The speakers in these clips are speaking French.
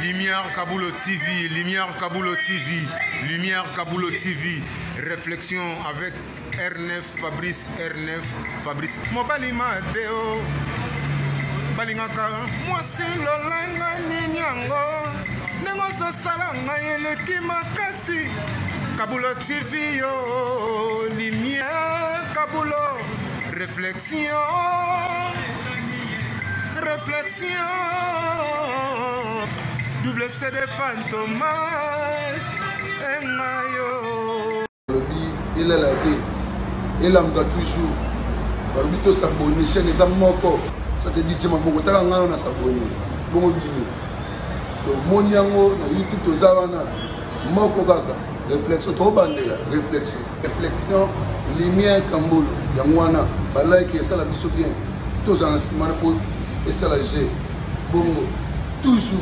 Lumière Kaboulo TV, Lumière Kaboulo TV, Lumière Kaboulo TV. Réflexion avec R9, Fabrice R9, Fabrice. Mobali Madeo, Balingaka, moi c'est l'olanga ninyango, nengo salanga yeleki makasi. Kaboulo TV yo, Lumière Kaboulo, réflexion. Réflexion, double CD Fantomas, Mayo. Il est là, il a toujours. Il a s'abonner, chaîne les amoko. Ça c'est dit, on a s'abonner. Bon, donc, mon yango, YouTube, tout ça, moko gaga. Réflexion, trop bandé, réflexion. Réflexion, lumière, Kamboul, Yangwana, Balai qui est ça la biso bien. Tous en ciment pour. Et ça la G. Bongo. Toujours.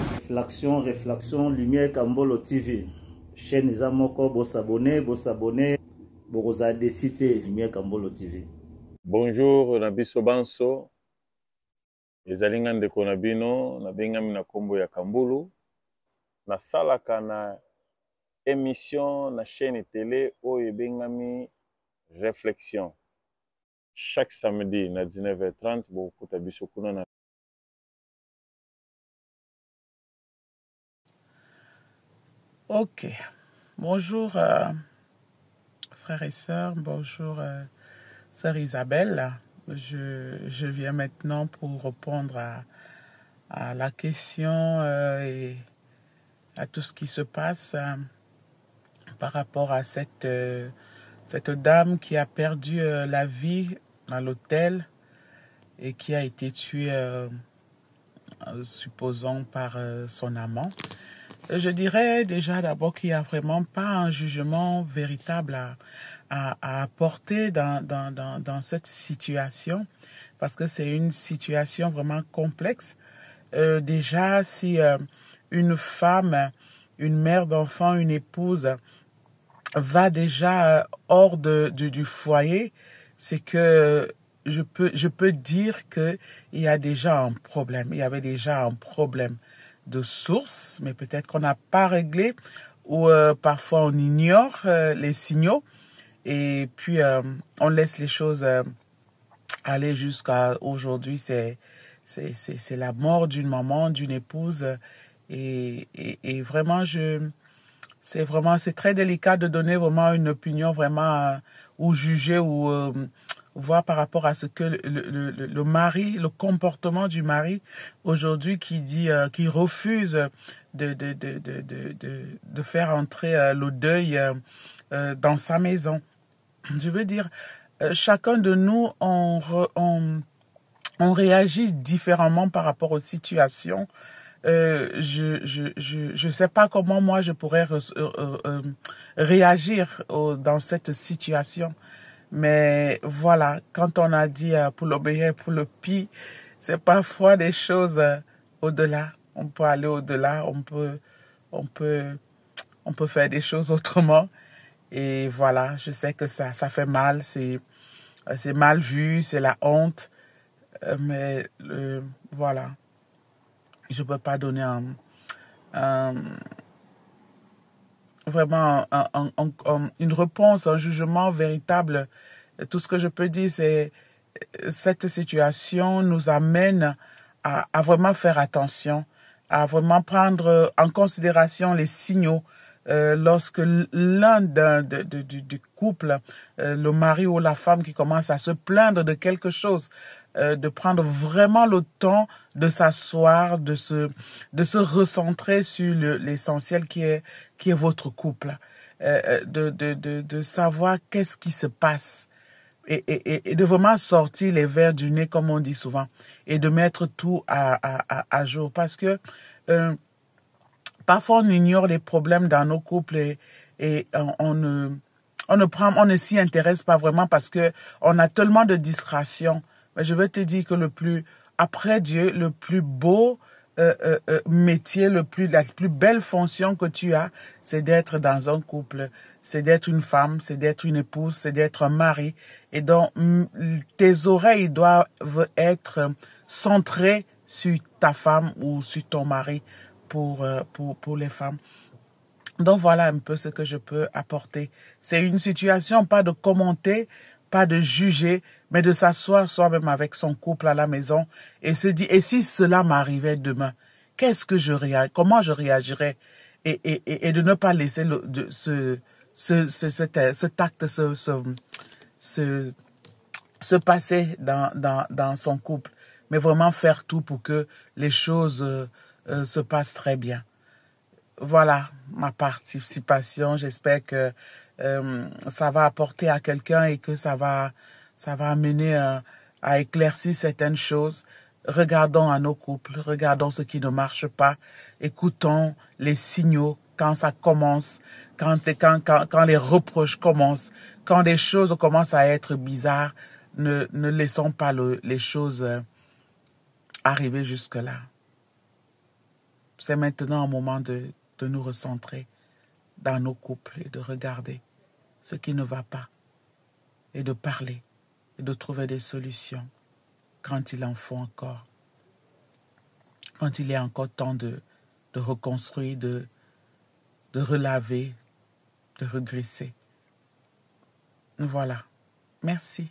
Réflexion, Lumière Kambolo TV. Chaîne Zamoko, vous s'abonnez, vous avez cité Lumière Kambolo TV. Bonjour, Nabiso Banso. Les alingan de Konabino, Nabengami na Kombo ya Kambulu. Na salaka na émission na chaîne télé Oye Bengami Réflexion. Chaque samedi na 19h30, beaucoup tabiso kuna na. Ok, bonjour frères et sœurs, bonjour sœur Isabelle. Je viens maintenant pour répondre à la question et à tout ce qui se passe par rapport à cette dame qui a perdu la vie dans l'hôtel et qui a été tuée, supposons, par son amant. Je dirais déjà d'abord qu'il n'y a vraiment pas un jugement véritable à apporter dans cette situation, parce que c'est une situation vraiment complexe. Déjà, si une femme, une mère d'enfant, une épouse va déjà hors du foyer, c'est que je peux dire qu'il y a déjà un problème. Il y avait déjà un problème de source, mais peut-être qu'on n'a pas réglé, ou parfois on ignore les signaux, et puis on laisse les choses aller jusqu'à aujourd'hui. C'est la mort d'une maman, d'une épouse, et vraiment c'est très délicat de donner vraiment une opinion vraiment ou juger ou voir par rapport à ce que le mari, le comportement du mari aujourd'hui qui refuse de faire entrer le deuil dans sa maison. Je veux dire, chacun de nous, on réagit différemment par rapport aux situations. Je sais pas comment moi je pourrais réagir dans cette situation. Mais voilà, quand on a dit pour le meilleur, pour le pire, c'est parfois des choses au-delà. On peut aller au-delà, on peut faire des choses autrement. Et voilà, je sais que ça fait mal, c'est mal vu, c'est la honte. Mais voilà, je peux pas donner vraiment une réponse, un jugement véritable. Tout ce que je peux dire, c'est cette situation nous amène à vraiment faire attention, à vraiment prendre en considération les signaux lorsque l'un du couple, le mari ou la femme qui commence à se plaindre de quelque chose, de prendre vraiment le temps de s'asseoir, de se recentrer sur l'essentiel qui est votre couple, de savoir qu'est-ce qui se passe et de vraiment sortir les vers du nez, comme on dit souvent, et de mettre tout à jour, parce que parfois on ignore les problèmes dans nos couples et on ne s'y intéresse pas vraiment parce que on a tellement de distractions. Mais je veux te dire que après Dieu, le plus beau métier, la plus belle fonction que tu as, c'est d'être dans un couple, c'est d'être une femme, c'est d'être une épouse, c'est d'être un mari. Et donc, tes oreilles doivent être centrées sur ta femme ou sur ton mari pour les femmes. Donc voilà un peu ce que je peux apporter. C'est une situation, pas de commenter, pas de juger, mais de s'asseoir soi-même avec son couple à la maison et se dire, et si cela m'arrivait demain, comment je réagirais, et de ne pas laisser cet acte se passer dans son couple, mais vraiment faire tout pour que les choses se passent très bien. Voilà ma participation. J'espère que ça va apporter à quelqu'un et que ça va amener à éclaircir certaines choses. Regardons à nos couples, regardons ce qui ne marche pas, écoutons les signaux quand ça commence, quand les reproches commencent, quand les choses commencent à être bizarres. Ne laissons pas les choses arriver jusque-là. C'est maintenant un moment de nous recentrer dans nos couples et de regarder ce qui ne va pas et de parler et de trouver des solutions quand il en faut encore. Quand il y a encore temps de reconstruire, de relaver, de redresser. Voilà. Merci.